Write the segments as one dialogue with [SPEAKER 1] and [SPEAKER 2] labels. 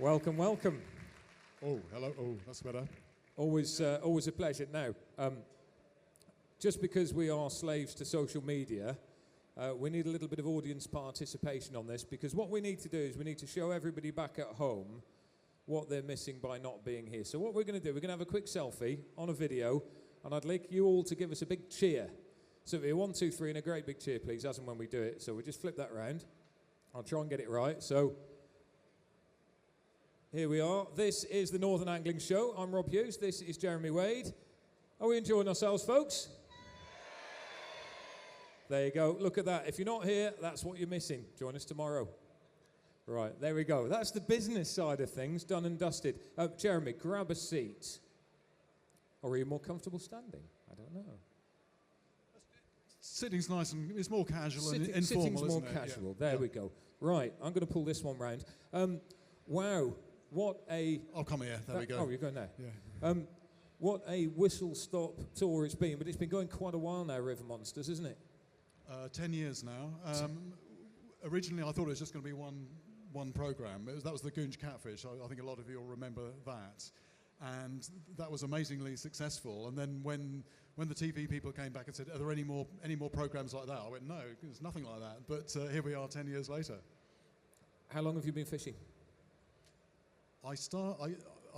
[SPEAKER 1] Welcome, welcome.
[SPEAKER 2] Oh, hello. Oh, that's better.
[SPEAKER 1] Always a pleasure. Now, just because we are slaves to social media, we need a little bit of audience participation on this, because what we need to do is we need to show everybody back at home what they're missing by not being here. So what we're going to do, we're going to have a quick selfie on a video, and I'd like you all to give us a big cheer. So it'll be 1, 2, 3, and a great big cheer, please, as and when we do it. So we'll just flip that round. I'll try and get it right. So here we are. This is the Northern Angling Show. I'm Rob Hughes. This is Jeremy Wade. Are we enjoying ourselves, folks? There you go. Look at that. If you're not here, that's what you're missing. Join us tomorrow. Right, there we go. That's the business side of things, done and dusted. Jeremy, grab a seat. Or are you more comfortable standing? I don't know.
[SPEAKER 2] Sitting's nice and it's more casual and informal,
[SPEAKER 1] sitting's more
[SPEAKER 2] isn't it?
[SPEAKER 1] casual.
[SPEAKER 2] Yeah.
[SPEAKER 1] There we go. Right, I'm going to pull this one round. Wow, what a...
[SPEAKER 2] I'll come here. There we go.
[SPEAKER 1] Oh, you're going there.
[SPEAKER 2] Yeah.
[SPEAKER 1] What a whistle-stop tour it's been, but it's been going quite a while now, River Monsters, isn't it?
[SPEAKER 2] 10 years now. Originally, I thought it was just going to be one program. That was the Goonge Catfish. I think a lot of you will remember that. And that was amazingly successful. And then when the TV people came back and said, "Are there any more programs like that?" I went, "No, there's nothing like that." But here we are 10 years later.
[SPEAKER 1] How long have you been fishing?
[SPEAKER 2] I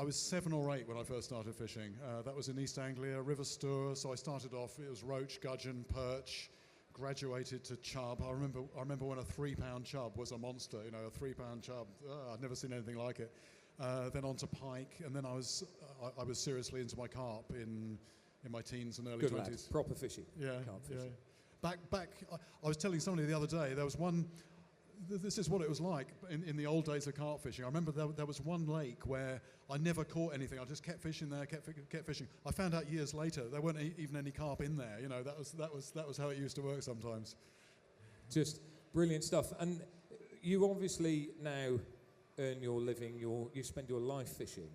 [SPEAKER 2] was 7 or 8 when I first started fishing. That was in East Anglia, River Stour. So I started off, it was roach, gudgeon, perch, graduated to chub. I remember when a 3-pound chub was a monster, you know, a 3-pound chub. I'd never seen anything like it. Then on to pike, and then I was seriously into my carp in my teens and early
[SPEAKER 1] Good
[SPEAKER 2] 20s.
[SPEAKER 1] lad. Proper fishing.
[SPEAKER 2] Yeah,
[SPEAKER 1] Carp
[SPEAKER 2] yeah.
[SPEAKER 1] fishing.
[SPEAKER 2] Back. I was telling somebody the other day, there was one. This is what it was like in the old days of carp fishing. I remember there was one lake where I never caught anything. I just kept fishing there, kept fishing. I found out years later there weren't even any carp in there. You know, that was how it used to work sometimes.
[SPEAKER 1] Just brilliant stuff. And you obviously now earn your living. You spend your life fishing,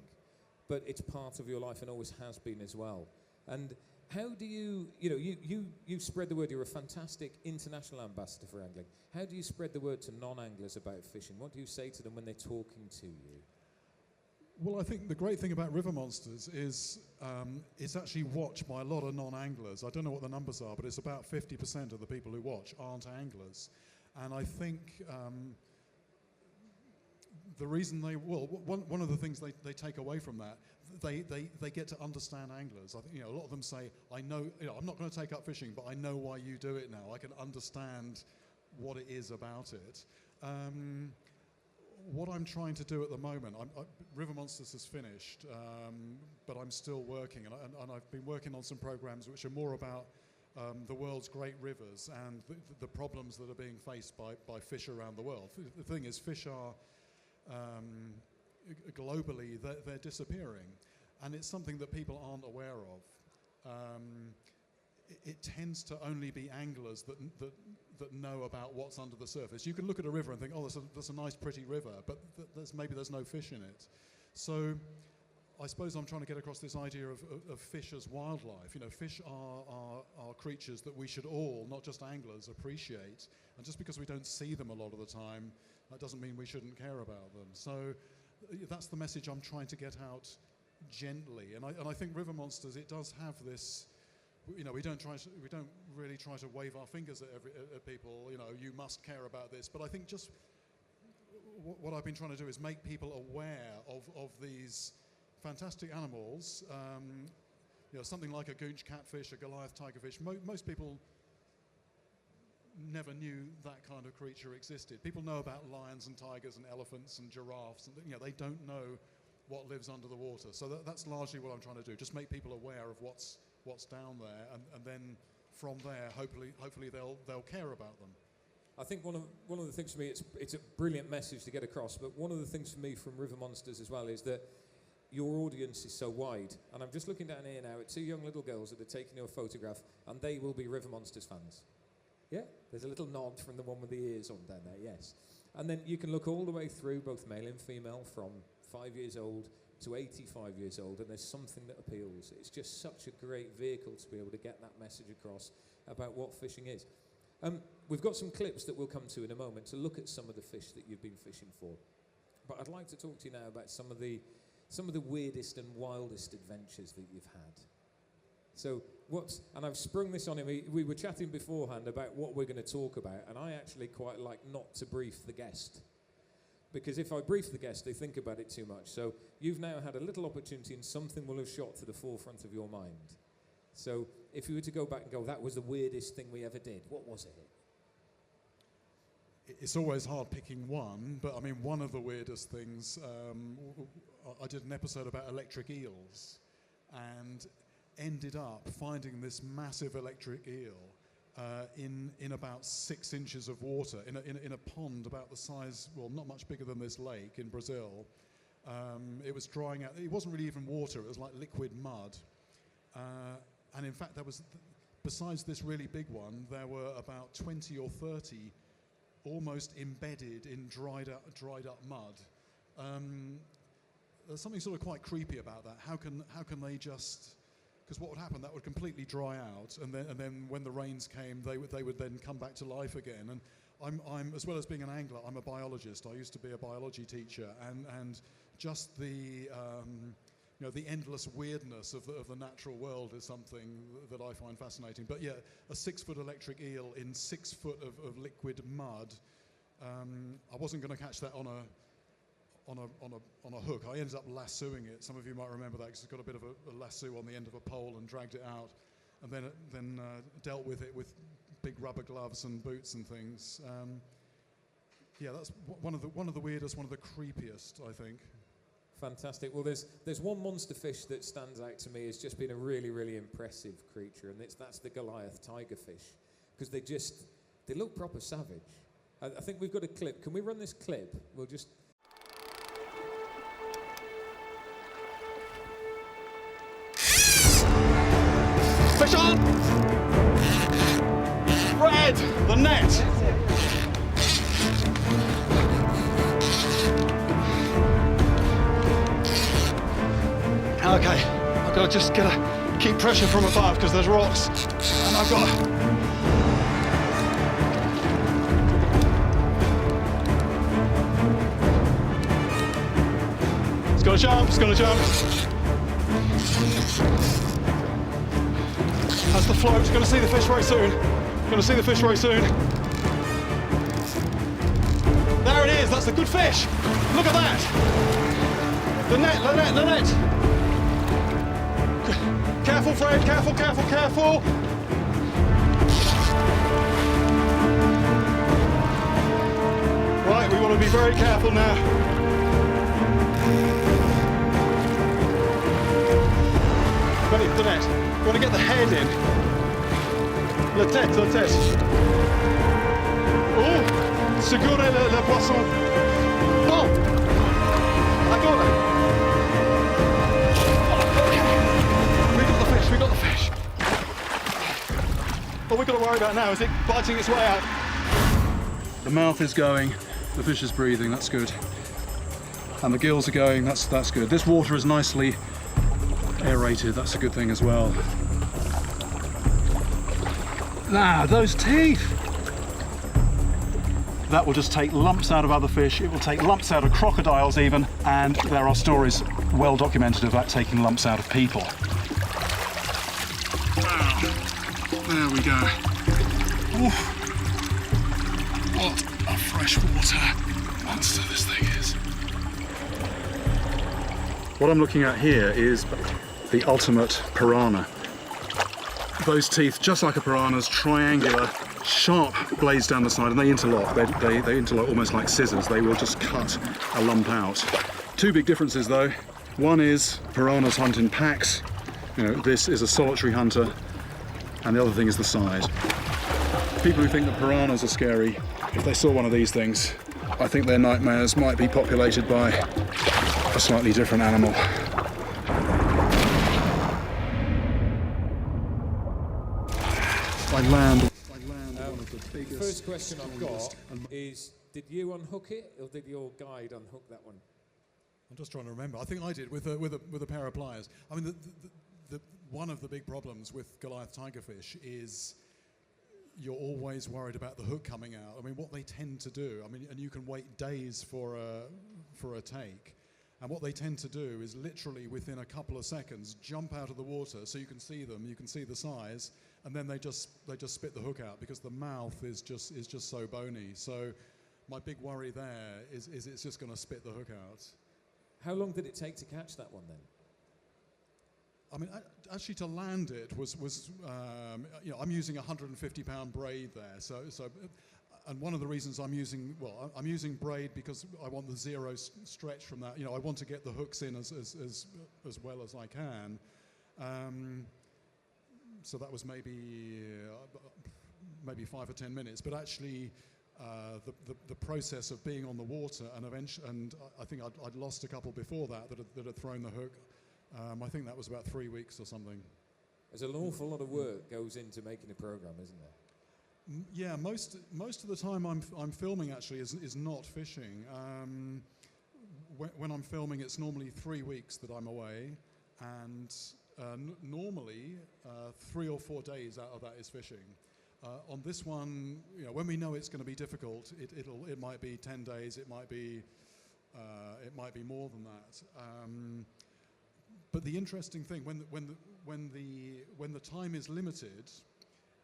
[SPEAKER 1] but it's part of your life and always has been as well. And how do you spread the word? You're a fantastic international ambassador for angling. How do you spread the word to non-anglers about fishing? What do you say to them when they're talking to you?
[SPEAKER 2] Well, I think the great thing about River Monsters is it's actually watched by a lot of non-anglers. I don't know what the numbers are, but it's about 50% of the people who watch aren't anglers. And I think the reason one of the things they take away from that, they get to understand anglers. I think, a lot of them say, I know, I'm not going to take up fishing, but I know why you do it now. I can understand what it is about it. What I'm trying to do at the moment, River Monsters has finished, but I'm still working, and I've been working on some programs which are more about the world's great rivers and the problems that are being faced by fish around the world. The thing is, fish are globally, they're disappearing, and it's something that people aren't aware of. It tends to only be anglers that know about what's under the surface. You can look at a river and think, oh, that's a nice, pretty river, but maybe there's no fish in it. So I suppose I'm trying to get across this idea of fish as wildlife. Fish are creatures that we should all, not just anglers, appreciate. And just because we don't see them a lot of the time, that doesn't mean we shouldn't care about them. So that's the message I'm trying to get out gently. And I think River Monsters, it does have this. We don't really try to wave our fingers at people. You must care about this. But I think just what I've been trying to do is make people aware of these fantastic animals. Something like a Goonge catfish, a Goliath tigerfish. Most people never knew that kind of creature existed. People know about lions and tigers and elephants and giraffes, and they don't know what lives under the water. So that's largely what I'm trying to do. Just make people aware of what's down there, and then from there, hopefully they'll care about them.
[SPEAKER 1] I think one of the things for me, it's a brilliant message to get across, but one of the things for me from River Monsters as well is that your audience is so wide. And I'm just looking down here now at 2 young little girls that are taking your photograph, and they will be River Monsters fans. Yeah, there's a little nod from the one with the ears on down there, yes. And then you can look all the way through, both male and female, from 5 years old to 85 years old, and there's something that appeals. It's just such a great vehicle to be able to get that message across about what fishing is. We've got some clips that we'll come to in a moment to look at some of the fish that you've been fishing for. But I'd like to talk to you now about some of the weirdest and wildest adventures that you've had. So and I've sprung this on him. We were chatting beforehand about what we're going to talk about, and I actually quite like not to brief the guest. Because if I brief the guest, they think about it too much. So you've now had a little opportunity and something will have shot to the forefront of your mind. So if you were to go back and go, that was the weirdest thing we ever did, what was it?
[SPEAKER 2] It's always hard picking one, but I mean, one of the weirdest things, I did an episode about electric eels and ended up finding this massive electric eel in about 6 inches of water in a pond about the size, well, not much bigger than this lake in Brazil. It was drying out. It wasn't really even water. It was like liquid mud. And in fact, besides this really big one, there were about 20 or 30 almost embedded in dried up mud. There's something sort of quite creepy about that. How can they just? Because what would happen? That would completely dry out, and then when the rains came, they would then come back to life again. And I'm as well as being an angler, I'm a biologist. I used to be a biology teacher, and just the the endless weirdness of the natural world is something that I find fascinating. But yeah, a 6-foot electric eel in 6 foot of liquid mud. I wasn't going to catch that on a hook. I ended up lassoing it. Some of you might remember that because it's got a bit of a lasso on the end of a pole, and dragged it out, and then dealt with it with big rubber gloves and boots and things. Yeah, that's one of the weirdest, one of the creepiest, I think.
[SPEAKER 1] Fantastic. Well, there's one monster fish that stands out to me as just being a really, really impressive creature, and that's the Goliath tigerfish, because they look proper savage. I think we've got a clip. Can we run this clip? We'll just...
[SPEAKER 3] Fish on! Red! The net! Okay, I've got to just keep pressure from above because there's rocks, and I've got to... It's gonna jump, it's gonna jump. That's the float, it's gonna see the fish very soon. Gonna see the fish very soon. There it is, that's a good fish. Look at that. The net, the net, the net. Careful, Fred, careful, careful, careful. Right, we want to be very careful now. Ready, the net. We want to get the head in. La tête, la tête. Oh, segurez le poisson. Bon, I got it. We got the fish. What we've got to worry about now is it biting its way out. The mouth is going, the fish is breathing, that's good. And the gills are going, that's good. This water is nicely aerated, that's a good thing as well. Now, those teeth! That will just take lumps out of other fish, it will take lumps out of crocodiles even, and there are stories well documented of that taking lumps out of people. There we go. Oof. What a freshwater monster this thing is. What I'm looking at here is the ultimate piranha. Those teeth, just like a piranha's, triangular, sharp blades down the side, and they interlock. They interlock almost like scissors. They will just cut a lump out. Two big differences though. One is piranhas hunt in packs. This is a solitary hunter. And the other thing is the size. People who think that piranhas are scary, if they saw one of these things, I think their nightmares might be populated by a slightly different animal. I land one of the biggest...
[SPEAKER 1] First question I've got is, did you unhook it, or did your guide unhook that one?
[SPEAKER 2] I'm just trying to remember. I think I did with a pair of pliers. I mean, one of the big problems with Goliath tigerfish is you're always worried about the hook coming out. I mean, what they tend to do, I mean, and you can wait days for a take, and what they tend to do is literally within a couple of seconds jump out of the water so you can see them, you can see the size, and then they just spit the hook out because the mouth is just so bony. So my big worry there is it's just going to spit the hook out.
[SPEAKER 1] How long did it take to catch that one then?
[SPEAKER 2] I mean, actually, to land it was you know, I'm using a 150-pound braid there. So, and one of the reasons I'm using braid because I want the zero stretch from that. You know, I want to get the hooks in as well as I can. So that was maybe 5 or 10 minutes. But actually, the process of being on the water and I think I'd lost a couple before that had thrown the hook. I think that was about 3 weeks or something.
[SPEAKER 1] There's an awful lot of work goes into making a program, isn't there?
[SPEAKER 2] Yeah, most of the time I'm filming actually is not fishing. When I'm filming, it's normally 3 weeks that I'm away, and normally 3 or 4 days out of that is fishing. On this one, you know, when we know it's going to be difficult, it might be 10 days, it might be more than that. But the interesting thing, when the time is limited,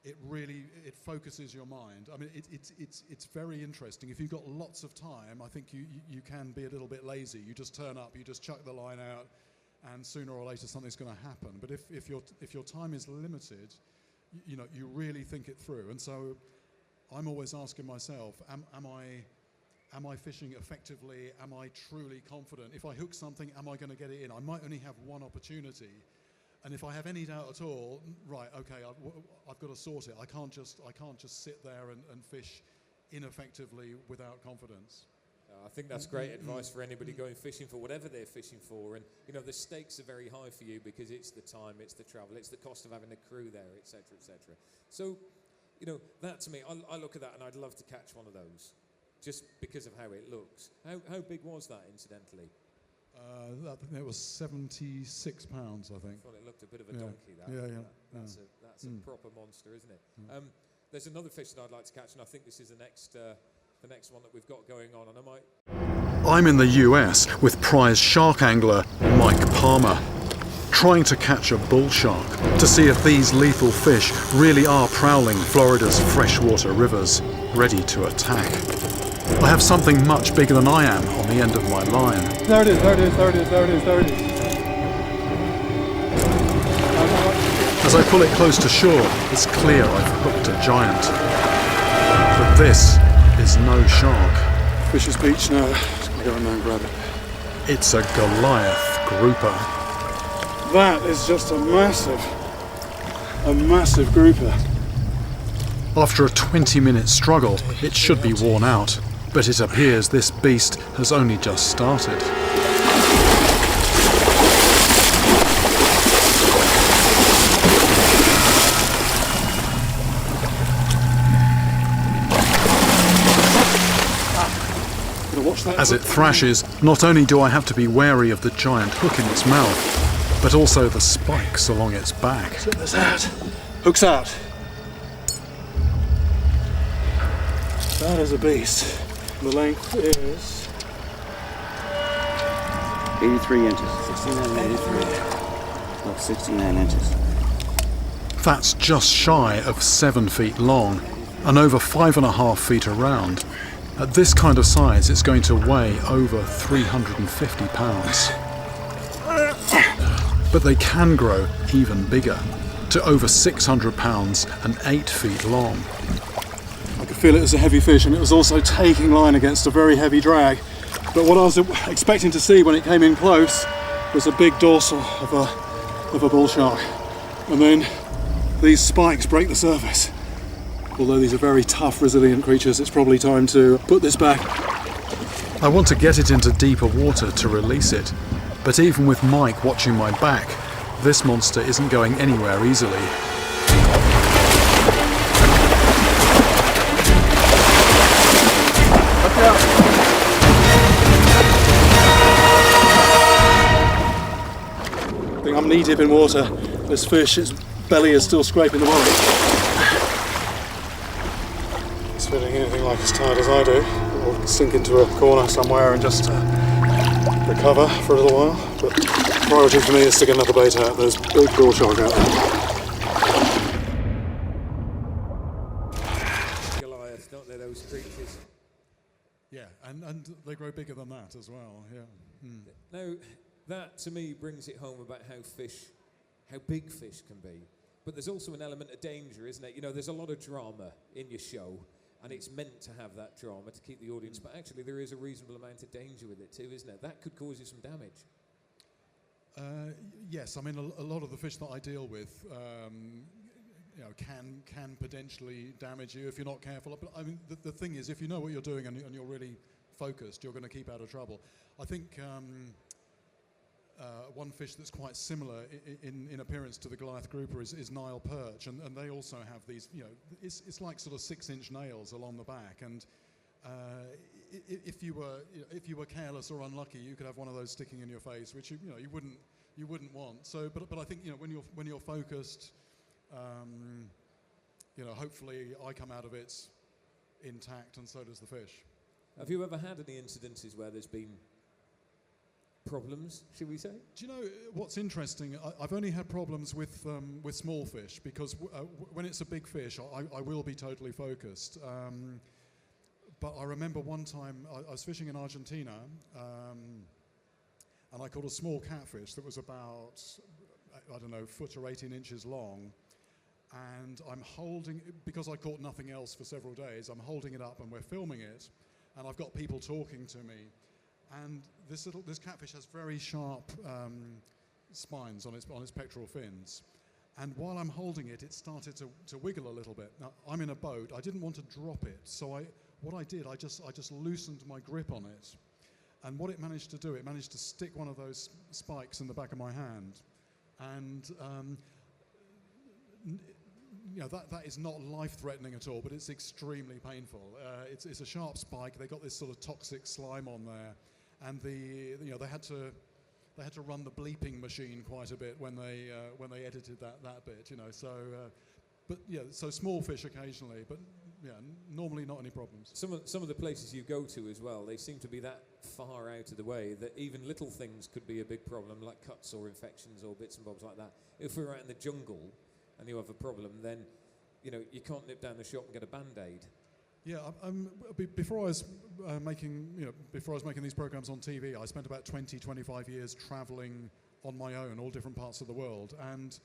[SPEAKER 2] it focuses your mind. I mean, it's very interesting. If you've got lots of time, I think you can be a little bit lazy. You just turn up, you just chuck the line out, and sooner or later something's going to happen. But if your time is limited, you know, you really think it through. And so, I'm always asking myself, am I fishing effectively? Am I truly confident? If I hook something, am I going to get it in? I might only have one opportunity. And if I have any doubt at all, right, okay, I've got to sort it. I can't just sit there and fish ineffectively without confidence.
[SPEAKER 1] I think that's great advice for anybody going fishing for whatever they're fishing for. And, you know, the stakes are very high for you because it's the time, it's the travel, it's the cost of having a crew there, etc., etc. So, you know, that to me, I look at that and I'd love to catch one of those. Just because of how it looks. How big was that, incidentally?
[SPEAKER 2] It was 76 pounds, I think.
[SPEAKER 1] Well, it looked a bit of a donkey, that.
[SPEAKER 2] Yeah.
[SPEAKER 1] That's a proper monster, isn't it? There's another fish that I'd like to catch, and I think this is the next one that we've got going on. And
[SPEAKER 3] I'm in the US with prize shark angler Mike Palmer, trying to catch a bull shark to see if these lethal fish really are prowling Florida's freshwater rivers, ready to attack. I have something much bigger than I am on the end of my line.
[SPEAKER 4] There it is.
[SPEAKER 3] As I pull it close to shore, it's clear I've hooked a giant. But this is no shark.
[SPEAKER 4] Fisher's Beach now. Just gonna go in there and grab it.
[SPEAKER 3] It's a Goliath grouper.
[SPEAKER 4] That is just a massive grouper.
[SPEAKER 3] After a 20-minute struggle, it should be worn out, but it appears this beast has only just started. As it thrashes, not only do I have to be wary of the giant hook in its mouth, but also the spikes along its back.
[SPEAKER 4] Get this out. Hook's out. That is a beast. The length is
[SPEAKER 5] 83 inches. 69, 83. About 69 inches.
[SPEAKER 3] That's just shy of 7 feet long and over 5.5 feet around. At this kind of size, it's going to weigh over 350 pounds. But they can grow even bigger, to over 600 pounds and 8 feet long.
[SPEAKER 4] I could feel it as a heavy fish, and it was also taking line against a very heavy drag. But what I was expecting to see when it came in close was a big dorsal of a bull shark. And then these spikes break the surface. Although these are very tough, resilient creatures, it's probably time to put this back.
[SPEAKER 3] I want to get it into deeper water to release it, but even with Mike watching my back, this monster isn't going anywhere easily.
[SPEAKER 4] Look out! I think I'm knee deep in water. This fish, its belly is still scraping the bottom.
[SPEAKER 3] like as tired as I do, or sink into a corner somewhere and just recover for a little while. But the priority for me is to get another bait out. There's big bull shark out there.
[SPEAKER 1] Goliath, don't they, those creatures?
[SPEAKER 2] Yeah, and they grow bigger than that as well. Yeah.
[SPEAKER 1] Now, that to me brings it home about how big fish can be. But there's also an element of danger, isn't it? You know, there's a lot of drama in your show, and it's meant to have that drama to keep the audience. But actually, there is a reasonable amount of danger with it too, isn't it? That could cause you some damage.
[SPEAKER 2] Yes, I mean a lot of the fish that I deal with, can potentially damage you if you're not careful. But I mean, the thing is, if you know what you're doing and you're really focused, you're going to keep out of trouble. I think one fish that's quite similar in appearance to the Goliath grouper is Nile perch, and they also have these, it's like sort of 6-inch nails along the back, and if you were careless or unlucky, you could have one of those sticking in your face, which you wouldn't want. So, but I think when you're focused, hopefully I come out of it intact, and so does the fish.
[SPEAKER 1] Have you ever had any incidences where there's been problems, should we say?
[SPEAKER 2] Do you know what's interesting? I've only had problems with small fish, because when it's a big fish, I will be totally focused. But I remember one time I was fishing in Argentina, and I caught a small catfish that was about, I don't know, foot or 18 inches long. And I'm holding, because I caught nothing else for several days, I'm holding it up and we're filming it, and I've got people talking to me. And this catfish has very sharp spines on its pectoral fins. And while I'm holding it, it started to wiggle a little bit. Now, I'm in a boat. I didn't want to drop it, so what I did, I just loosened my grip on it. And what it managed to do, it managed to stick one of those spikes in the back of my hand. And that is not life-threatening at all, but it's extremely painful. It's a sharp spike. They got this sort of toxic slime on there, and they had to run the bleeping machine quite a bit when they edited that bit. So small fish occasionally, but normally not any problems.
[SPEAKER 1] Some of the places you go to as well, they seem to be that far out of the way that even little things could be a big problem, like cuts or infections or bits and bobs like that. If we're out in the jungle and you have a problem, then you can't nip down the shop and get a Band-Aid.
[SPEAKER 2] Yeah, before I was making these programs on TV, I spent about 25 years traveling on my own, all different parts of the world, and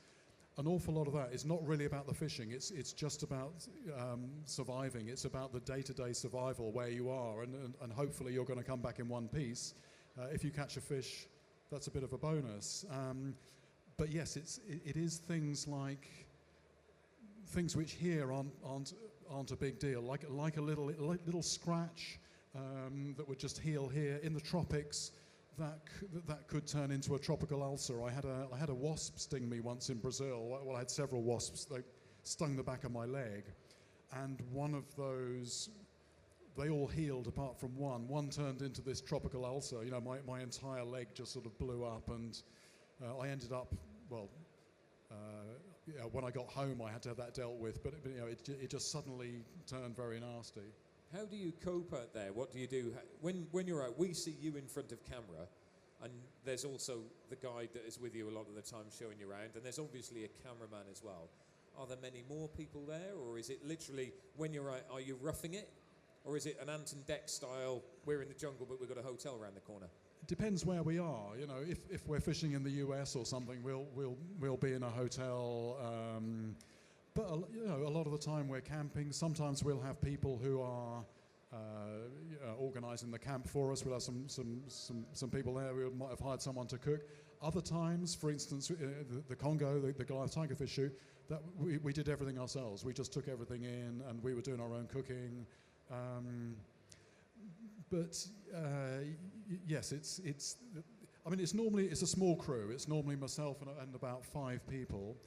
[SPEAKER 2] an awful lot of that is not really about the fishing. It's just about surviving. It's about the day-to-day survival where you are, and hopefully you're going to come back in one piece. If you catch a fish, that's a bit of a bonus. But yes, it is things which here aren't a big deal, like a little scratch that would just heal here. In the tropics, that could turn into a tropical ulcer. I had a wasp sting me once in Brazil. Well, I had several wasps. They stung the back of my leg, and one of those, they all healed apart from one. One turned into this tropical ulcer. My entire leg just sort of blew up, and I ended up, when I got home, I had to have that dealt with, but it just suddenly turned very nasty.
[SPEAKER 1] How do you cope out there? What do you do? When you're out, we see you in front of camera, and there's also the guide that is with you a lot of the time showing you around, and there's obviously a cameraman as well. Are there many more people there, or is it literally, when you're out, are you roughing it? Or is it an Anton Deck style, we're in the jungle but we've got a hotel around the corner?
[SPEAKER 2] It depends where we are. If we're fishing in the US or something, we'll be in a hotel. But a lot of the time we're camping. Sometimes we'll have people who are organising the camp for us. We'll have some people there. We might have hired someone to cook. Other times, for instance, the Congo, the Goliath tigerfish shoot, that we did everything ourselves. We just took everything in, and we were doing our own cooking. Yes, it's a small crew. It's normally myself and about 5 people.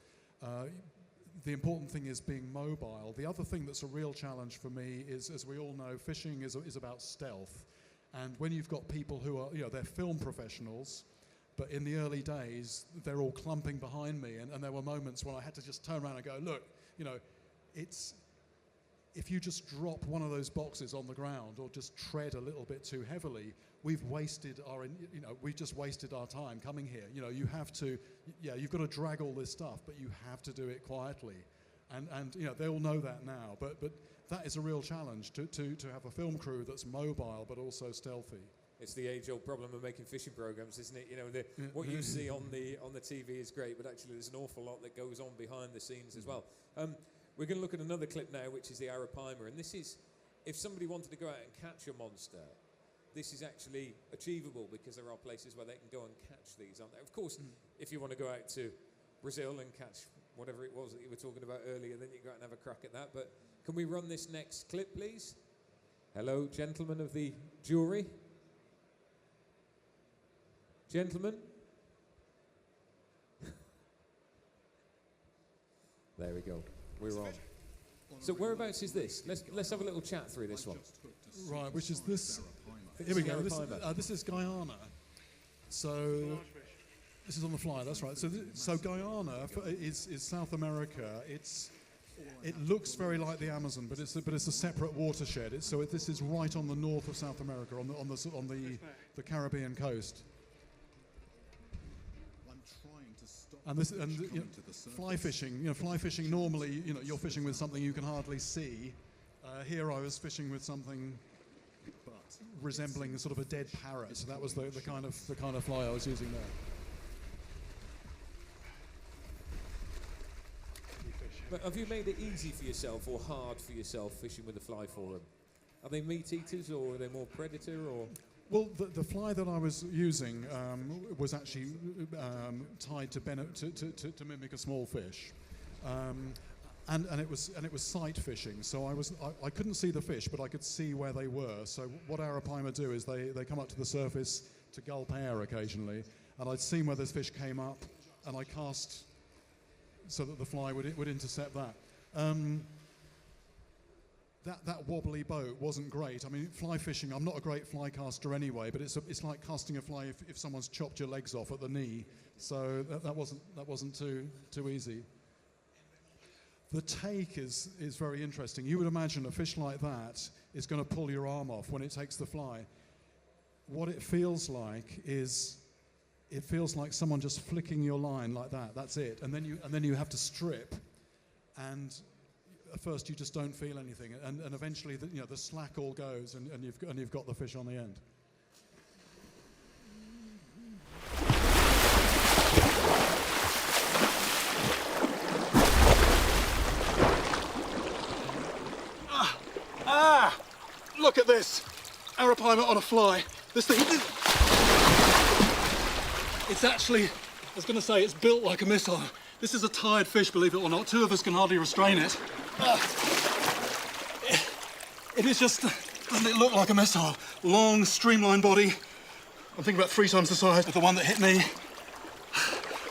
[SPEAKER 2] The important thing is being mobile. The other thing that's a real challenge for me is, as we all know, fishing is about stealth. And when you've got people who are, they're film professionals, but in the early days, they're all clumping behind me, and there were moments when I had to just turn around and go, look, if you just drop one of those boxes on the ground or just tread a little bit too heavily, we've just wasted our time coming here. You know, you have to, you've got to drag all this stuff, but you have to do it quietly. And you know, they all know that now, but that is a real challenge to have a film crew that's mobile but also stealthy.
[SPEAKER 1] It's the age-old problem of making fishing programs, isn't it? You know, what you see on the TV is great, but actually there's an awful lot that goes on behind the scenes as well. We're going to look at another clip now, which is the Arapaima, and this is, if somebody wanted to go out and catch a monster, this is actually achievable because there are places where they can go and catch these, aren't there? Of course, if you want to go out to Brazil and catch whatever it was that you were talking about earlier, then you can go out and have a crack at that. But can we run this next clip, please? Hello, gentlemen of the jury. Gentlemen? There we go. We're on. So whereabouts is this? Let's have a little chat through this one.
[SPEAKER 2] Right, which is this. Here we go. This is Guyana. So this is on the fly. That's right. So Guyana is South America. It looks very like the Amazon, but it's a separate watershed. This is right on the north of South America, on the Caribbean coast. And fly fishing. Fly fishing. Normally, you're fishing with something you can hardly see. Here, I was fishing with something resembling sort of a dead parrot. So that was the kind of fly I was using there.
[SPEAKER 1] But have you made it easy for yourself or hard for yourself fishing with a fly for them? Are they meat eaters or are they more predator or?
[SPEAKER 2] Well, the fly that I was using was actually tied to mimic a small fish, and it was sight fishing. So I couldn't see the fish, but I could see where they were. So what Arapaima do is they come up to the surface to gulp air occasionally, and I'd seen where this fish came up, and I cast so that the fly would intercept that. That wobbly boat wasn't great. I mean, fly fishing, I'm not a great fly caster anyway, but it's like casting a fly if someone's chopped your legs off at the knee. So that wasn't too easy. The take is very interesting. You would imagine a fish like that is going to pull your arm off when it takes the fly. What it feels like is someone just flicking your line like that. That's it. And then you have to strip, and at first you just don't feel anything, and eventually the slack all goes, and you've got the fish on the end.
[SPEAKER 4] Look at this! Arapaima on a fly. This thing, it's actually, I was going to say, it's built like a missile. This is a tired fish, believe it or not. Two of us can hardly restrain it. It is just, doesn't it look like a missile? Long, streamlined body. I'm thinking about 3 times the size of the one that hit me.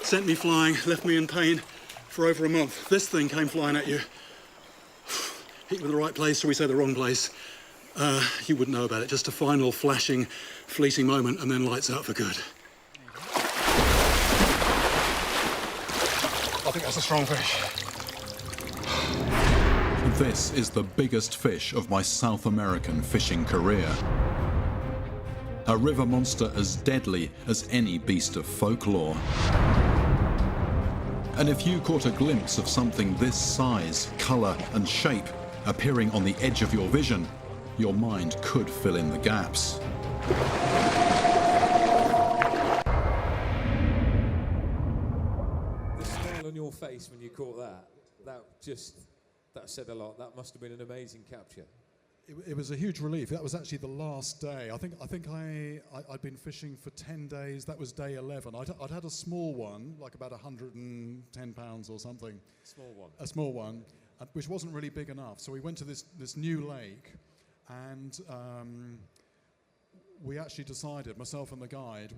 [SPEAKER 4] Sent me flying, left me in pain for over a month. This thing came flying at you. Hit you in the right place, shall we say the wrong place. You wouldn't know about it. Just a final flashing, fleeting moment, and then lights out for good. I think that's a strong fish.
[SPEAKER 6] This is the biggest fish of my South American fishing career. A river monster as deadly as any beast of folklore. And if you caught a glimpse of something this size, colour and shape appearing on the edge of your vision, your mind could fill in the gaps.
[SPEAKER 1] The smile on your face when you caught that said a lot. That must have been an amazing capture.
[SPEAKER 2] It was a huge relief. That was actually the last day. I think I'd been fishing for 10 days. That was day 11. I'd had a small one, like about 110 pounds or something.
[SPEAKER 1] Small one.
[SPEAKER 2] A small one, which wasn't really big enough. So we went to this new lake, and we actually decided, myself and the guide,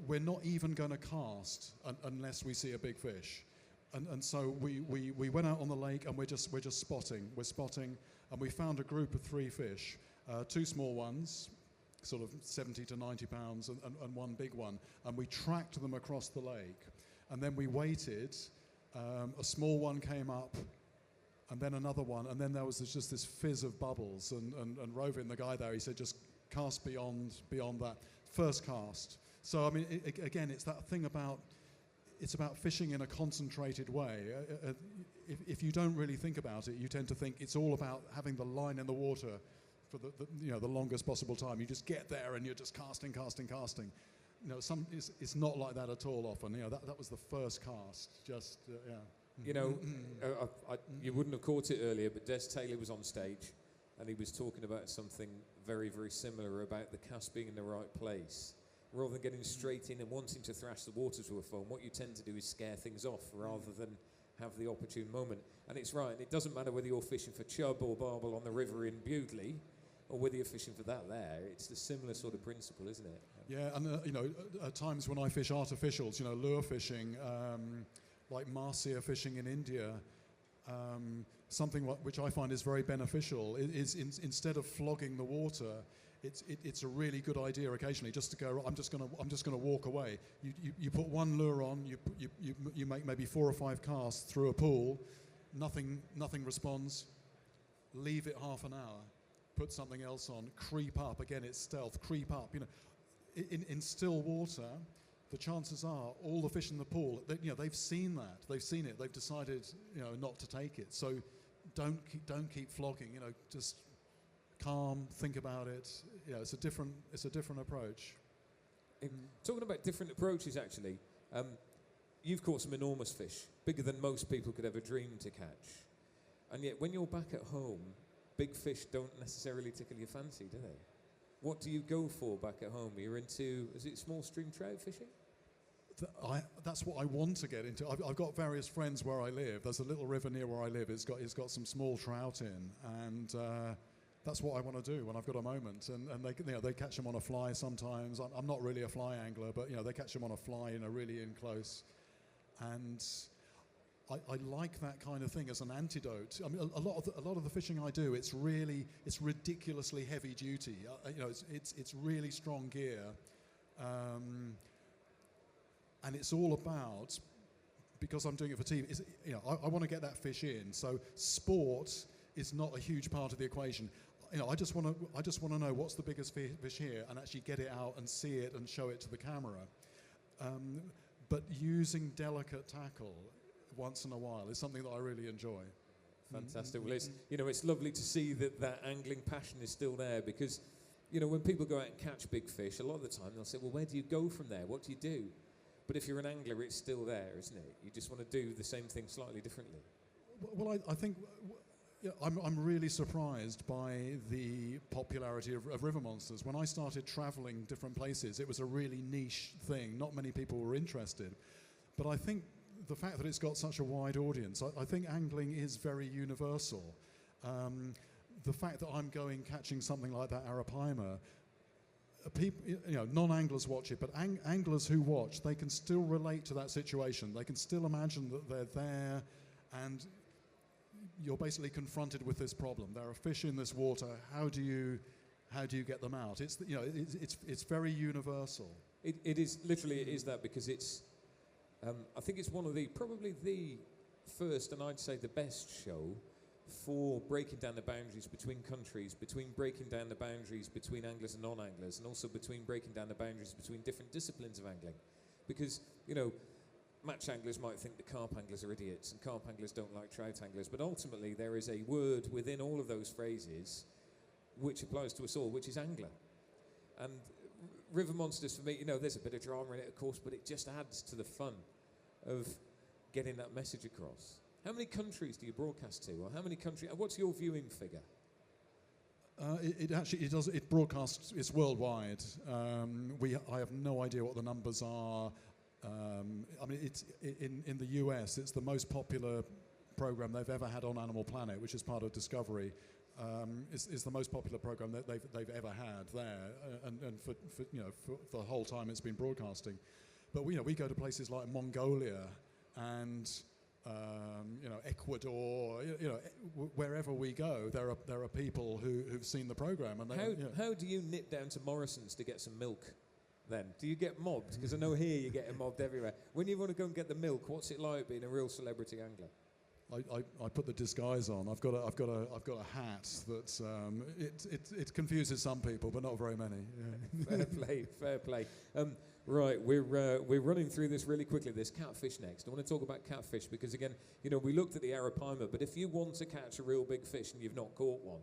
[SPEAKER 2] we're not even going to cast unless we see a big fish. And so we went out on the lake, and we're just spotting. We're spotting, and we found a group of 3 fish, 2 small ones, sort of 70 to 90 pounds, and 1 big one. And we tracked them across the lake, and then we waited. A small one came up, and then another one, and then there was just this fizz of bubbles, and Rovin, the guy there, he said just cast beyond that first cast. So I mean, again, it's that thing about fishing in a concentrated way. If you don't really think about it, you tend to think it's all about having the line in the water for the longest possible time. You just get there and you're just casting. It's not like that at all often. That was the first cast. Just yeah.
[SPEAKER 1] You wouldn't have caught it earlier, but Des Taylor was on stage, and he was talking about something very, very similar about the cast being in the right place. Rather than getting straight in and wanting to thrash the water to a foam, what you tend to do is scare things off rather than have the opportune moment. And it's right, it doesn't matter whether you're fishing for chub or barbel on the river in Bewdley, or whether you're fishing for that there. It's the similar sort of principle, isn't it?
[SPEAKER 2] Yeah, and at times when I fish artificials, lure fishing, like Marcia fishing in India, something which I find is very beneficial is instead of flogging the water, it's a really good idea occasionally just to go, I'm just gonna walk away. You put one lure on, you make maybe 4 or 5 casts through a pool, nothing responds, leave it half an hour, put something else on, creep up, again it's stealth, creep up. In still water, the chances are all the fish in the pool, they've seen that, they've seen it, they've decided not to take it. So don't keep flogging, just calm, think about it. It's a different approach.
[SPEAKER 1] Talking about different approaches, actually, you've caught some enormous fish, bigger than most people could ever dream to catch. And yet, when you're back at home, big fish don't necessarily tickle your fancy, do they? What do you go for back at home? You're into, is it small stream trout fishing?
[SPEAKER 2] That's what I want to get into. I've got various friends where I live. There's a little river near where I live. It's got some small trout in, and that's what I want to do when I've got a moment. And they catch them on a fly sometimes. I'm not really a fly angler, but they catch them on a fly, really in close. And I like that kind of thing as an antidote. I mean, a lot of the fishing I do, it's ridiculously heavy duty. It's really strong gear. And it's all about, because I'm doing it for TV, I want to get that fish in. So sport is not a huge part of the equation. I just want to know what's the biggest fish here, and actually get it out and see it and show it to the camera. But using delicate tackle once in a while is something that I really enjoy.
[SPEAKER 1] Fantastic. Well, it's lovely to see that angling passion is still there, because when people go out and catch big fish, a lot of the time they'll say, well, where do you go from there? What do you do? But if you're an angler, it's still there, isn't it? You just want to do the same thing slightly differently.
[SPEAKER 2] Well, I think I'm really surprised by the popularity of river monsters. When I started traveling different places, it was a really niche thing. Not many people were interested. But I think the fact that it's got such a wide audience, I think angling is very universal. The fact that I'm catching something like that Arapaima, people, non-anglers watch it, but anglers who watch, they can still relate to that situation. They can still imagine that they're there, and you're basically confronted with this problem. There are fish in this water. How do you get them out? It's very universal.
[SPEAKER 1] It is literally, it is that, because it's. I think it's probably the first, and I'd say the best show for breaking down the boundaries between countries, breaking down the boundaries between anglers and non-anglers, and also breaking down the boundaries between different disciplines of angling. Because, match anglers might think that carp anglers are idiots, and carp anglers don't like trout anglers, but ultimately there is a word within all of those phrases which applies to us all, which is angler. And river monsters, for me, there's a bit of drama in it, of course, but it just adds to the fun of getting that message across. How many countries do you broadcast to, or how many countries? What's your viewing figure?
[SPEAKER 2] It broadcasts. It's worldwide. I have no idea what the numbers are. I mean, it's in the US. It's the most popular program they've ever had on Animal Planet, which is part of Discovery. Is the most popular program that they've ever had there, and for the whole time it's been broadcasting. But we go to places like Mongolia and Ecuador. Wherever we go, there are people who've seen the program. And
[SPEAKER 1] how do you nip down to Morrison's to get some milk? Then do you get mobbed? Because I know here you're getting mobbed everywhere. When you want to go and get the milk, what's it like being a real celebrity angler?
[SPEAKER 2] I put the disguise on. I've got a hat that it confuses some people, but not very many. Yeah.
[SPEAKER 1] Fair play. Right, we're running through this really quickly. There's catfish next. I want to talk about catfish because again, we looked at the Arapaima, but if you want to catch a real big fish and you've not caught one,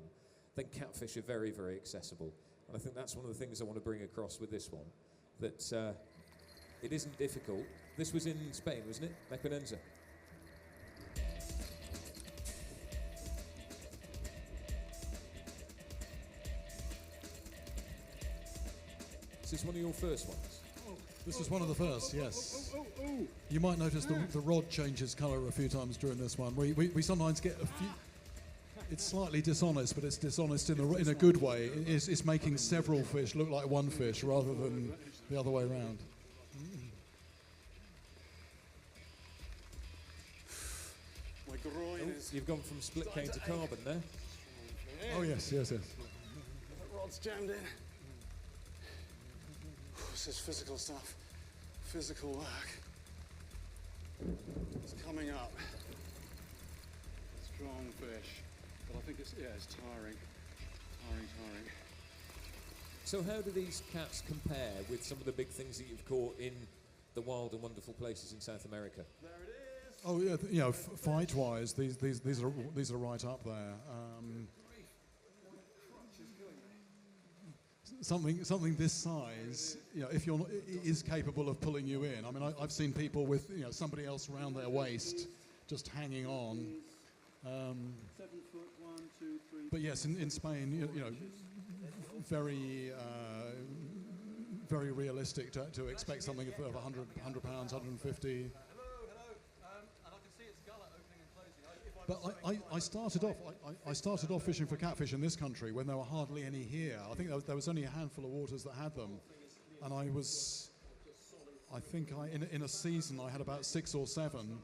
[SPEAKER 1] then catfish are very, very accessible. And I think that's one of the things I want to bring across with this one, that it isn't difficult. This was in Spain, wasn't it? Mequinenza. Is this one of your first ones?
[SPEAKER 2] This is one of the first, yes. You might notice the rod changes colour a few times during this one. We sometimes get a few... It's slightly dishonest, but it's dishonest in a good way. It's making several fish look like one fish rather than the other way around.
[SPEAKER 4] My groin is...
[SPEAKER 1] You've gone from split cane to carbon there.
[SPEAKER 2] Oh, yes.
[SPEAKER 4] The rod's jammed in. This is physical stuff, physical work. It's coming up. Strong fish, but I think it's tiring.
[SPEAKER 1] So how do these cats compare with some of the big things that you've caught in the wild and wonderful places in South America?
[SPEAKER 4] There it is.
[SPEAKER 2] Oh yeah, fight-wise, these are right up there. Something this size, if you're not, is capable of pulling you in. I mean, I've seen people with somebody else around their waist, just hanging on.
[SPEAKER 4] 7 foot, 1, 2, 3.
[SPEAKER 2] But yes, in Spain, very very realistic to expect something of 100 pounds, 150.
[SPEAKER 4] Hello. And I can see its gullet opening and closing.
[SPEAKER 2] But I started off fishing for catfish in this country when there were hardly any here. I think there was only a handful of waters that had them, and in a season I had about 6 or 7.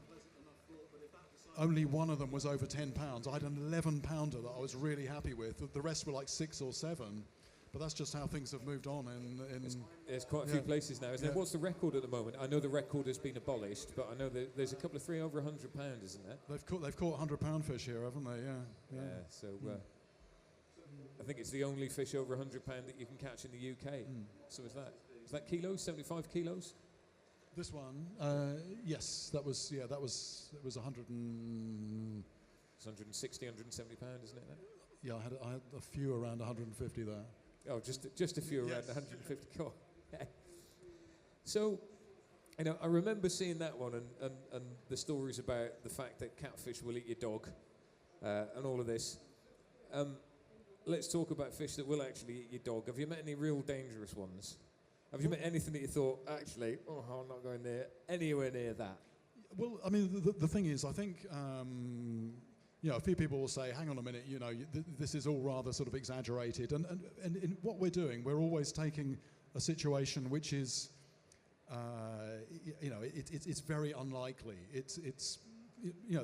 [SPEAKER 2] Only one of them was over 10 pounds. I had an 11-pounder that I was really happy with. The rest were like 6 or 7. But that's just how things have moved on.
[SPEAKER 1] There's quite a few places now, isn't there? What's the record at the moment? I know the record has been abolished, but I know that there's a couple of 3 over 100 pound, isn't there?
[SPEAKER 2] They've caught 100-pound fish here, haven't they? Yeah.
[SPEAKER 1] So I think it's the only fish over 100 pound that you can catch in the UK. So is that kilos? 75 kilos?
[SPEAKER 2] This one, yes, it was 100 and...
[SPEAKER 1] It's 160, 170 pound, isn't it?
[SPEAKER 2] Yeah, I had a few around 150 there.
[SPEAKER 1] Oh, just a few around 150. Cool. So, I remember seeing that one and the stories about the fact that catfish will eat your dog and all of this. Let's talk about fish that will actually eat your dog. Have you met any real dangerous ones? Have you met anything that you thought, actually, I'm not going anywhere near that?
[SPEAKER 2] Well, I mean, the thing is, I think, a few people will say, hang on a minute, this is all rather sort of exaggerated. And in what we're doing, we're always taking a situation which is, it's very unlikely.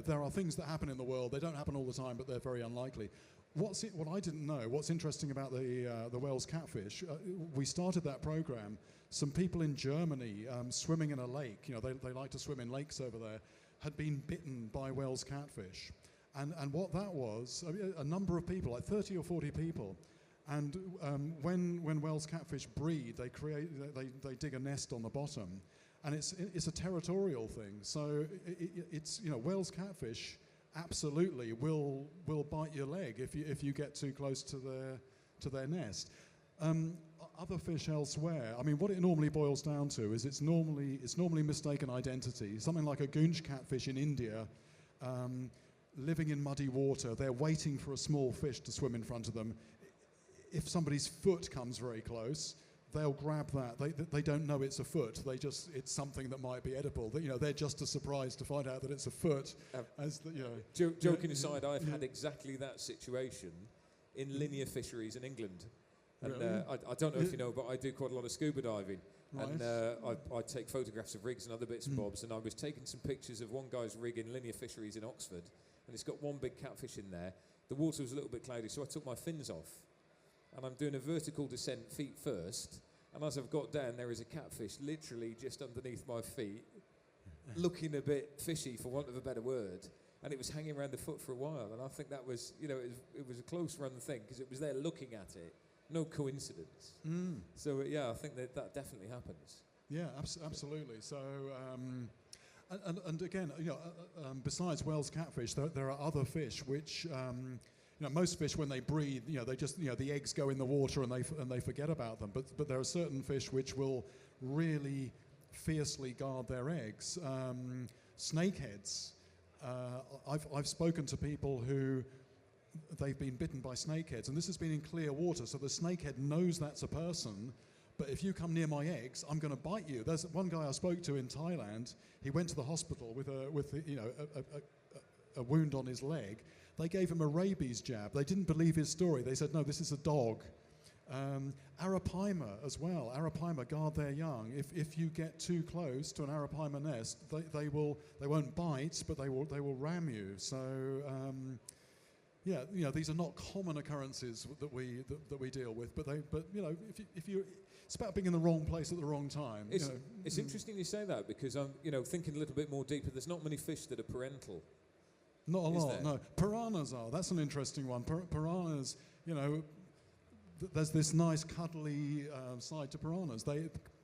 [SPEAKER 2] There are things that happen in the world. They don't happen all the time, but they're very unlikely. What I didn't know, what's interesting about the Wales catfish, we started that program. Some people in Germany swimming in a lake, they like to swim in lakes over there, had been bitten by Wales catfish. And what that was, a number of people, like 30 or 40 people, and when Wales catfish breed, they dig a nest on the bottom, and it's a territorial thing. So it's Wales catfish absolutely will bite your leg if you get too close to their nest. Other fish elsewhere, I mean, what it normally boils down to is it's normally mistaken identity. Something like a goonch catfish in India, living in muddy water, they're waiting for a small fish to swim in front of them. If somebody's foot comes very close, they'll grab that. They don't know it's a foot. It's something that might be edible. They're just as surprised to find out that it's a foot as the,
[SPEAKER 1] Joking aside, I've had exactly that situation in linear fisheries in England. And
[SPEAKER 2] really?
[SPEAKER 1] I don't know if you know, but I do quite a lot of scuba diving.
[SPEAKER 2] Right.
[SPEAKER 1] And I take photographs of rigs and other bits and bobs. And I was taking some pictures of one guy's rig in linear fisheries in Oxford. And it's got one big catfish in there. The water was a little bit cloudy, so I took my fins off. And I'm doing a vertical descent feet first. And as I've got down, there is a catfish literally just underneath my feet, looking a bit fishy, for want of a better word. and it was hanging around the foot for a while. And I think that was, it was a close run thing because it was there looking at it. No coincidence. So I think that definitely happens.
[SPEAKER 2] Yeah, absolutely. So, and again, besides Wels catfish, there are other fish which, most fish when they breed, they just, the eggs go in the water and they forget about them. But there are certain fish which will really fiercely guard their eggs. Snakeheads. I've spoken to people who they've been bitten by snakeheads, and this has been in clear water, so the snakehead knows that's a person, but if you come near my eggs, I'm going to bite you. There's one guy I spoke to in Thailand. He went to the hospital with a wound on his leg. They gave him a rabies jab. They didn't believe his story. They said, no, this is a dog. Arapaima as well. Arapaima guard their young. If you get too close to an Arapaima nest, they won't bite, but they will ram you. So these are not common occurrences that we deal with. But if you it's about being in the wrong place at the wrong time.
[SPEAKER 1] It's interesting you say that because I'm thinking a little bit more deeper. There's not many fish that are parental.
[SPEAKER 2] Not a lot. No, piranhas are. That's an interesting one. Piranhas, there's this nice cuddly side to piranhas.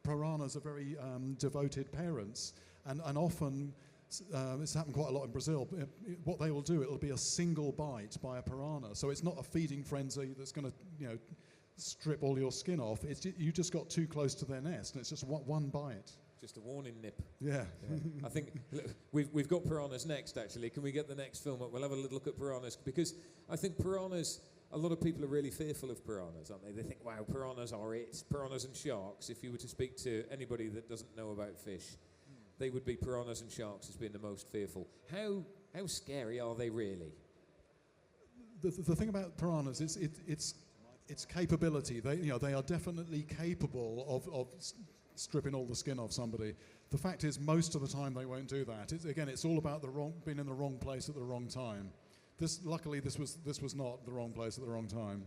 [SPEAKER 2] Piranhas are very devoted parents, and often it's happened quite a lot in Brazil. What they will do, it'll be a single bite by a piranha. So it's not a feeding frenzy that's going to strip all your skin off. You just got too close to their nest, and it's just one bite.
[SPEAKER 1] Just a warning nip.
[SPEAKER 2] Yeah.
[SPEAKER 1] I think we've got piranhas next, actually. Can we get the next film up? We'll have a little look at piranhas, because I think piranhas, a lot of people are really fearful of piranhas, aren't they? They think, wow, piranhas are it. Piranhas and sharks, if you were to speak to anybody that doesn't know about fish, they would be piranhas and sharks as being the most fearful. How scary are they really?
[SPEAKER 2] The thing about piranhas is its capability. They are definitely capable of stripping all the skin off somebody. The fact is, most of the time they won't do that. It's all about being in the wrong place at the wrong time. Luckily, this was not the wrong place at the wrong time,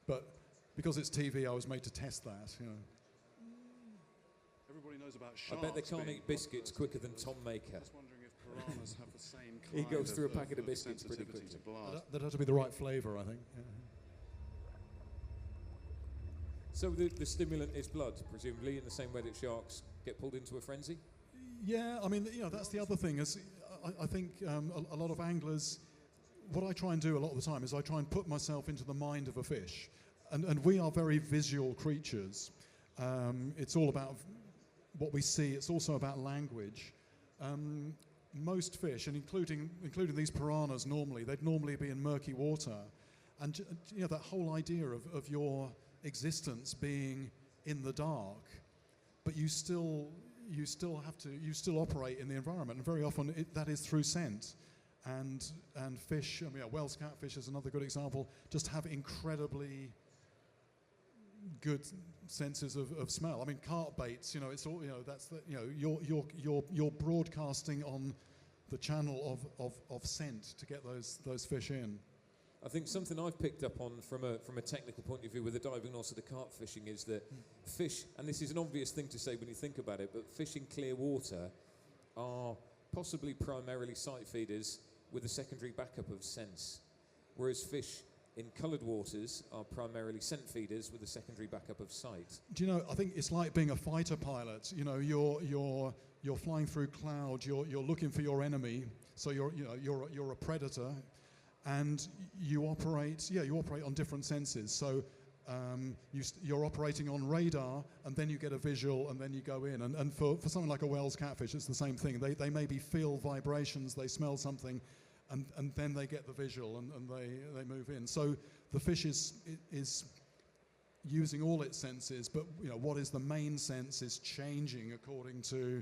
[SPEAKER 2] but because it's TV, I was made to test that.
[SPEAKER 3] Everybody knows about
[SPEAKER 1] I
[SPEAKER 3] sharks.
[SPEAKER 1] bet they can't eat biscuits quicker than Tom Maker.
[SPEAKER 3] Just wondering if piranhas have the same
[SPEAKER 1] He
[SPEAKER 3] kind
[SPEAKER 1] goes through a
[SPEAKER 3] of
[SPEAKER 1] packet of biscuits pretty
[SPEAKER 3] sensitivity
[SPEAKER 1] quickly.
[SPEAKER 3] to blood.
[SPEAKER 2] That'd have to be the right flavour, I think. Yeah.
[SPEAKER 1] So the stimulant is blood, presumably, in the same way that sharks get pulled into a frenzy?
[SPEAKER 2] Yeah, I mean, that's the other thing. I think a lot of anglers, what I try and do a lot of the time is I try and put myself into the mind of a fish. And we are very visual creatures. It's all about what we see. It's also about language. Most fish, and including these piranhas they'd normally be in murky water. And that whole idea of your existence being in the dark, but you still operate in the environment, and very often that is through scent. And fish, Wels catfish is another good example, just have incredibly good senses of smell. I mean, carp baits, it's all, that's you're broadcasting on the channel of scent to get those fish in.
[SPEAKER 1] I think something I've picked up on from a technical point of view with the diving and also the carp fishing is that fish, and this is an obvious thing to say when you think about it, but fish in clear water are possibly primarily sight feeders with a secondary backup of sense, whereas fish in coloured waters are primarily scent feeders with a secondary backup of sight.
[SPEAKER 2] Do you know, I think it's like being a fighter pilot. You're flying through cloud, you're looking for your enemy, so you're a predator. And you operate on different senses. So you're operating on radar, and then you get a visual, and then you go in. And for something like a Wels catfish, it's the same thing. They maybe feel vibrations, they smell something, and then they get the visual, and they move in. So the fish is using all its senses, but what is the main sense is changing according to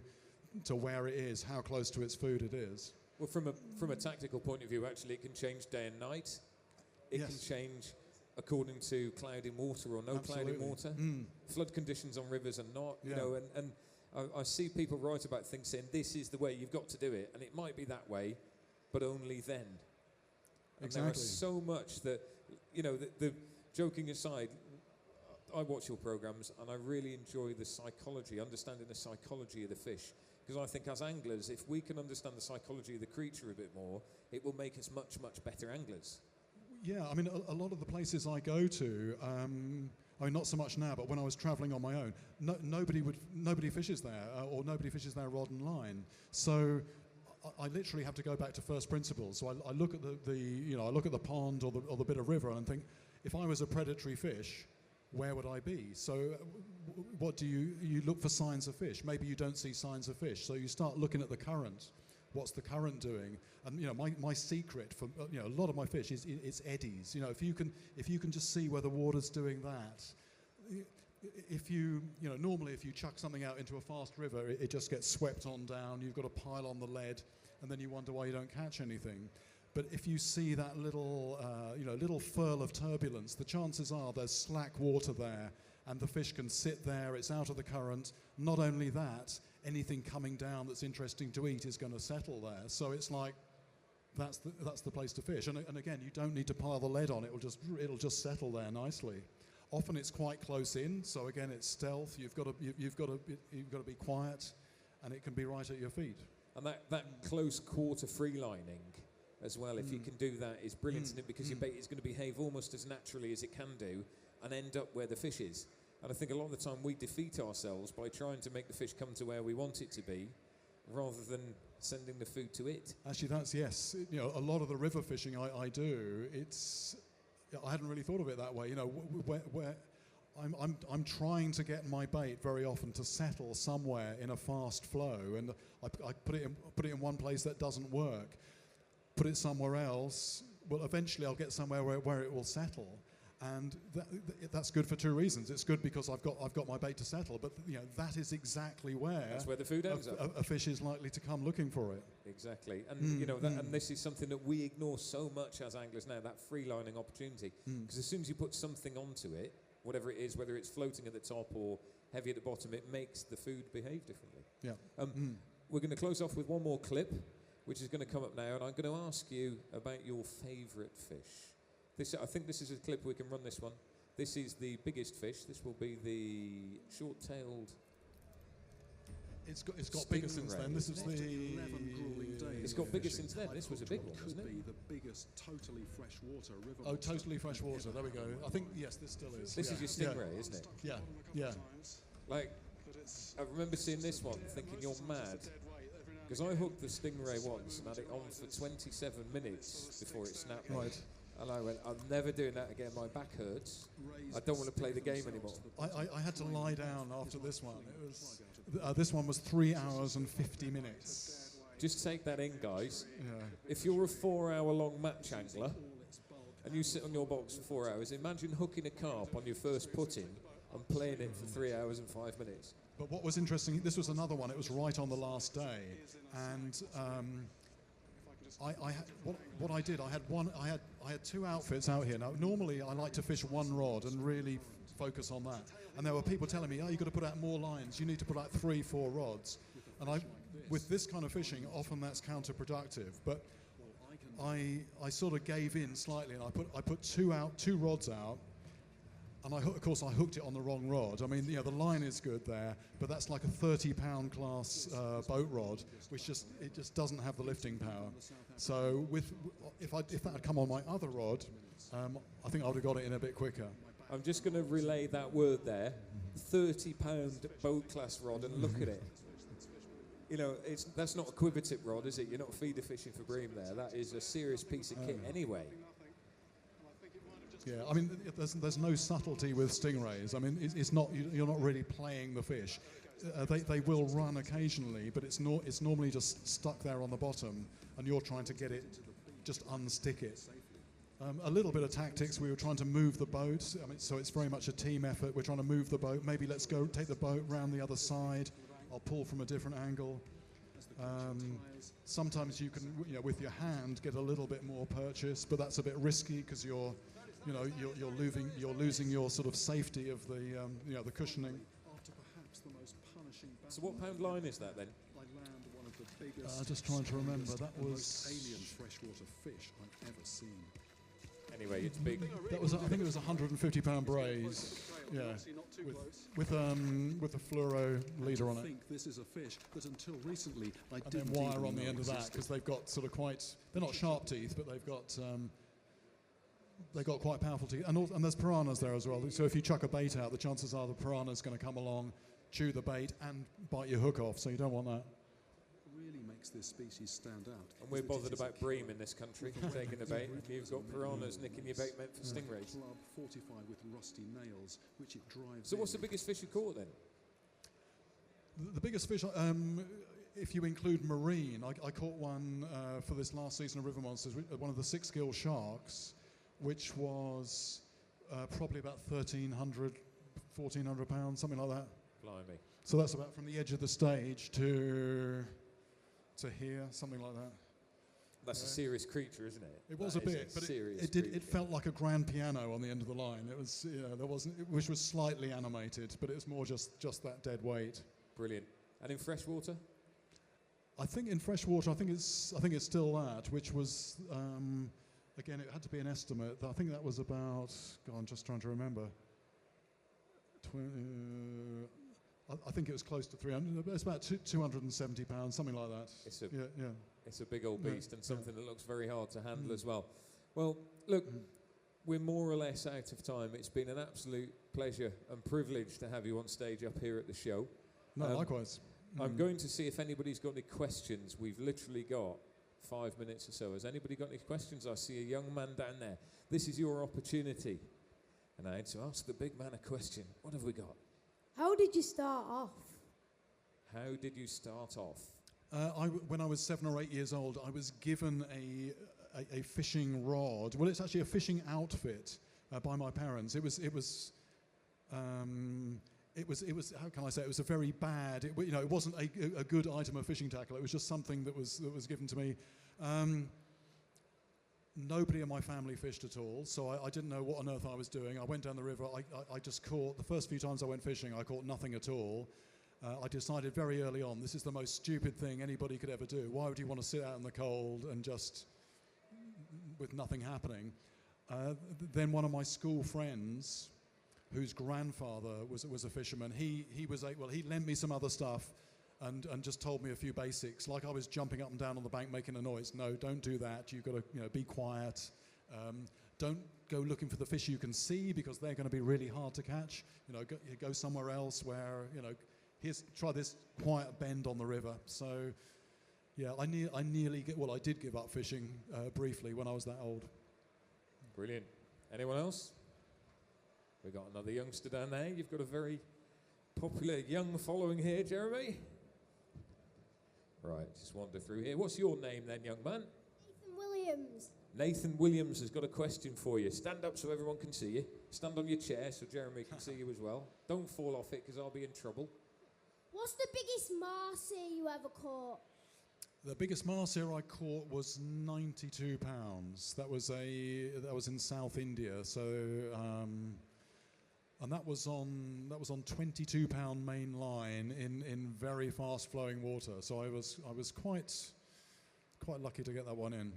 [SPEAKER 2] where it is, how close to its food it is.
[SPEAKER 1] Well, from a tactical point of view, actually, it can change day and night. It
[SPEAKER 2] Yes.
[SPEAKER 1] can change according to cloud in water or no cloud in water. Flood conditions on rivers and not, and I see people write about things saying this is the way, you've got to do it, and it might be that way, but only then. And
[SPEAKER 2] Exactly.
[SPEAKER 1] there is so much that, the joking aside, I watch your programs and I really enjoy the psychology, understanding the psychology of the fish. Because I think as anglers, if we can understand the psychology of the creature a bit more, it will make us much, much better anglers.
[SPEAKER 2] Yeah, I mean, a lot of the places I go to, I mean, not so much now, but when I was travelling on my own, nobody fishes there, or nobody fishes there rod and line. So I literally have to go back to first principles. So I look at I look at the pond or the bit of river and think, if I was a predatory fish, where would I be? So what do you look for signs of fish? Maybe you don't see signs of fish, so you start looking at the current. What's the current doing? And my secret for a lot of my fish is it's eddies. If you can just see where the water's doing that. If normally if you chuck something out into a fast river, it just gets swept on down. You've got to pile on the lead, and then you wonder why you don't catch anything. But if you see that little furl of turbulence, the chances are there's slack water there, and the fish can sit there. It's out of the current. Not only that, anything coming down that's interesting to eat is going to settle there. So it's like that's the place to fish. And again, you don't need to pile the lead on. It'll just settle there nicely. Often it's quite close in. So again, it's stealth. You've got to be quiet, and it can be right at your feet.
[SPEAKER 1] And that close quarter free lining as well, if you can do that, is brilliant, isn't it? Because your bait is going to behave almost as naturally as it can do and end up where the fish is. And I think a lot of the time we defeat ourselves by trying to make the fish come to where we want it to be rather than sending the food to it.
[SPEAKER 2] Actually, yes. A lot of the river fishing I do, I hadn't really thought of it that way. Where I'm trying to get my bait very often to settle somewhere in a fast flow, and I put it in one place that doesn't work. Put it somewhere else. Well, eventually I'll get somewhere where it will settle, and that's good for two reasons. It's good because I've got my bait to settle, but that is exactly
[SPEAKER 1] that's where the food ends up.
[SPEAKER 2] A fish is likely to come looking for it.
[SPEAKER 1] Exactly, and and this is something that we ignore so much as anglers now. That free lining opportunity, because as soon as you put something onto it, whatever it is, whether it's floating at the top or heavy at the bottom, it makes the food behave differently.
[SPEAKER 2] Yeah.
[SPEAKER 1] We're going to close off with one more clip, which is going to come up now, and I'm going to ask you about your favourite fish. I think this is a clip, we can run this one. This is the biggest fish. This will be the short-tailed.
[SPEAKER 2] It's got bigger since then. This is the
[SPEAKER 4] 11 grueling days.
[SPEAKER 1] It's got bigger since then. This was a big one,
[SPEAKER 4] Could
[SPEAKER 1] wasn't it?
[SPEAKER 4] be the biggest totally freshwater river.
[SPEAKER 2] Oh, totally fresh water. There we go. I think yes, this still is.
[SPEAKER 1] This is your stingray, isn't it?
[SPEAKER 2] Yeah.
[SPEAKER 1] Like, I remember seeing this one, thinking you're mad. Because I hooked the stingray once and had it on for 27 minutes before it snapped me.
[SPEAKER 2] Right.
[SPEAKER 1] And I went, I'm never doing that again. My back hurts. I don't want to play the game anymore.
[SPEAKER 2] I had to lie down after this one. It was this one was 3 hours and 50 minutes.
[SPEAKER 1] Just take that in, guys.
[SPEAKER 2] Yeah.
[SPEAKER 1] If you're a 4-hour-long match angler and you sit on your box for 4 hours, imagine hooking a carp on your first putting and playing it for 3 hours and 5 minutes.
[SPEAKER 2] But what was interesting, this was another one. It was right on the last day, and what I did, I had two outfits out here. Now, normally I like to fish one rod and really focus on that. And there were people telling me, you've got to put out more lines. You need to put out 3-4 rods. And with this kind of fishing, often that's counterproductive. But I sort of gave in slightly, and I put two rods out. And of course, I hooked it on the wrong rod. I mean, the line is good there, but that's like a 30-pound class boat rod, which it just doesn't have the lifting power. So if that had come on my other rod, I think I would have got it in a bit quicker.
[SPEAKER 1] I'm just going to relay that word there, 30-pound boat class rod, and look at it. That's not a quiver tip rod, is it? You're not feeder fishing for bream there. That is a serious piece of kit anyway.
[SPEAKER 2] Yeah, I mean, there's no subtlety with stingrays. I mean, it's not, you're not really playing the fish. They will run occasionally, but it's normally just stuck there on the bottom, and you're trying to get it, just unstick it. A little bit of tactics. We were trying to move the boat. I mean, so it's very much a team effort. We're trying to move the boat. Maybe let's go take the boat round the other side. I'll pull from a different angle. Sometimes you can, with your hand, get a little bit more purchase, but that's a bit risky because you're losing your sort of safety of the cushioning.
[SPEAKER 1] So what pound line is that then?
[SPEAKER 2] Just trying to remember. That was
[SPEAKER 4] alien freshwater fish I've ever seen.
[SPEAKER 1] Anyway, it's big.
[SPEAKER 2] That was, I think it was a £150 braise. Yeah, with a fluoro leader on
[SPEAKER 3] I
[SPEAKER 2] it.
[SPEAKER 3] think this is a fish that until recently I
[SPEAKER 2] And
[SPEAKER 3] didn't
[SPEAKER 2] then wire
[SPEAKER 3] even
[SPEAKER 2] on the
[SPEAKER 3] know
[SPEAKER 2] end of that
[SPEAKER 3] existed.
[SPEAKER 2] because they've got sort of they're not sharp teeth, but they've got quite powerful teeth. And there's piranhas there as well. So if you chuck a bait out, the chances are the piranha's going to come along, chew the bait, and bite your hook off. So you don't want that.
[SPEAKER 3] Really makes this species stand out.
[SPEAKER 1] And we're
[SPEAKER 3] is that it
[SPEAKER 1] bothered
[SPEAKER 3] is a
[SPEAKER 1] about bream in this country, taking the bait. And you've got piranhas nicking your bait meant for stingrays.
[SPEAKER 3] club fortified with rusty nails, which it drives.
[SPEAKER 1] So what's the
[SPEAKER 3] in.
[SPEAKER 1] biggest fish you caught then?
[SPEAKER 2] The biggest fish, if you include marine, I caught one for this last season of River Monsters, one of the 6-gill sharks, which was probably about 1,400 pounds, something like that.
[SPEAKER 1] Blimey.
[SPEAKER 2] So that's about from the edge of the stage to here, something like that.
[SPEAKER 1] That's a serious creature, isn't it?
[SPEAKER 2] It was
[SPEAKER 1] That
[SPEAKER 2] a
[SPEAKER 1] is
[SPEAKER 2] bit, but
[SPEAKER 1] serious
[SPEAKER 2] it
[SPEAKER 1] creature.
[SPEAKER 2] felt like a grand piano on the end of the line. It was, which was slightly animated, but it was more just that dead weight.
[SPEAKER 1] Brilliant. And in freshwater?
[SPEAKER 2] I think in freshwater, I think it's still that, which was again, it had to be an estimate. I think that was about. God, I'm just trying to remember. I think it was close to 300. It's about 270 pounds, something like that.
[SPEAKER 1] It's a big old beast and something that looks very hard to handle as well. Well, look, we're more or less out of time. It's been an absolute pleasure and privilege to have you on stage up here at the show.
[SPEAKER 2] No, likewise.
[SPEAKER 1] I'm going to see if anybody's got any questions. We've literally got 5 minutes or so. Has anybody got any questions? I see a young man down there. This is your opportunity. And I had to ask the big man a question. What have we got?
[SPEAKER 7] How did you start off?
[SPEAKER 1] How did you start off?
[SPEAKER 2] When I was 7 or 8 years old, I was given a fishing rod. Well, it's actually a fishing outfit by my parents. It was how can I say? It was a very bad. It wasn't a good item of fishing tackle. It was just something that was given to me. Nobody in my family fished at all, so I didn't know what on earth I was doing. I went down the river. I just caught, the first few times I went fishing, I caught nothing at all. I decided very early on, this is the most stupid thing anybody could ever do. Why would you want to sit out in the cold and just, with nothing happening? Then one of my school friends, whose grandfather was a fisherman, he lent me some other stuff and just told me a few basics, like I was jumping up and down on the bank making a noise. No, don't do that. You've got to be quiet. Don't go looking for the fish you can see because they're going to be really hard to catch. Go somewhere else where, try this quiet bend on the river. So, yeah, I did give up fishing briefly when I was that old.
[SPEAKER 1] Brilliant. Anyone else? We've got another youngster down there. You've got a very popular young following here, Jeremy. Right, just wander through here. What's your name then, young man?
[SPEAKER 7] Nathan Williams.
[SPEAKER 1] Nathan Williams has got a question for you. Stand up so everyone can see you. Stand on your chair so Jeremy can see you as well. Don't fall off it because I'll be in trouble.
[SPEAKER 7] What's the biggest marcy you ever caught?
[SPEAKER 2] The biggest marcia I caught was 92 pounds. That was in South India. So, and that was on 22 pound main line in very fast flowing water. So I was quite lucky to get that one in.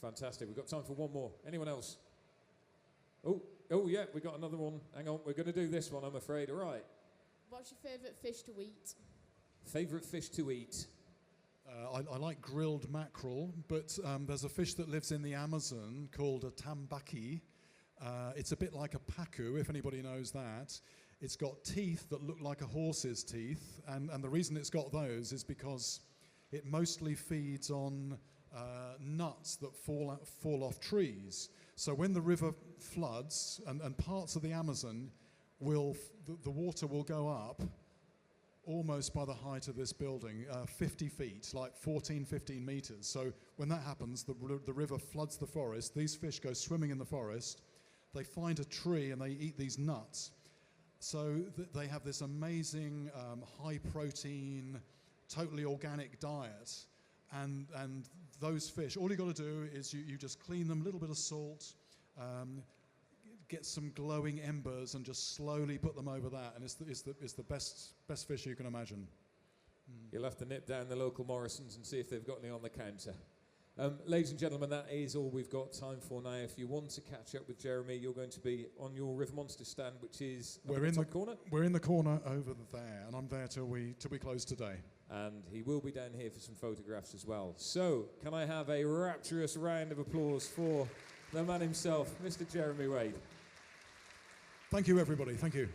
[SPEAKER 1] Fantastic. We've got time for one more. Anyone else? Oh yeah, we got another one. Hang on, we're going to do this one, I'm afraid. All right.
[SPEAKER 8] What's your favourite fish to eat?
[SPEAKER 1] Favourite fish to eat?
[SPEAKER 2] I like grilled mackerel, but there's a fish that lives in the Amazon called a tambaki. It's a bit like a pacu, if anybody knows that. It's got teeth that look like a horse's teeth, and the reason it's got those is because it mostly feeds on nuts that fall off trees. So when the river floods and parts of the Amazon, the water will go up almost by the height of this building, 50 feet, like 15 meters. So when that happens, the river floods the forest. These fish go swimming in the forest. They find a tree and they eat these nuts. So they have this amazing high protein, totally organic diet. And those fish, all you got to do is you just clean them, a little bit of salt, get some glowing embers and just slowly put them over that, and it's the best fish you can imagine.
[SPEAKER 1] You'll have to nip down the local Morrisons and see if they've got any on the counter. Ladies and gentlemen, that is all we've got time for now. If you want to catch up with Jeremy, you're going to be on your River Monster stand, which is
[SPEAKER 2] We're in the
[SPEAKER 1] corner.
[SPEAKER 2] We're in the corner over there, and I'm there till we close today.
[SPEAKER 1] And he will be down here for some photographs as well. So, can I have a rapturous round of applause for the man himself, Mr. Jeremy Wade?
[SPEAKER 2] Thank you, everybody. Thank you.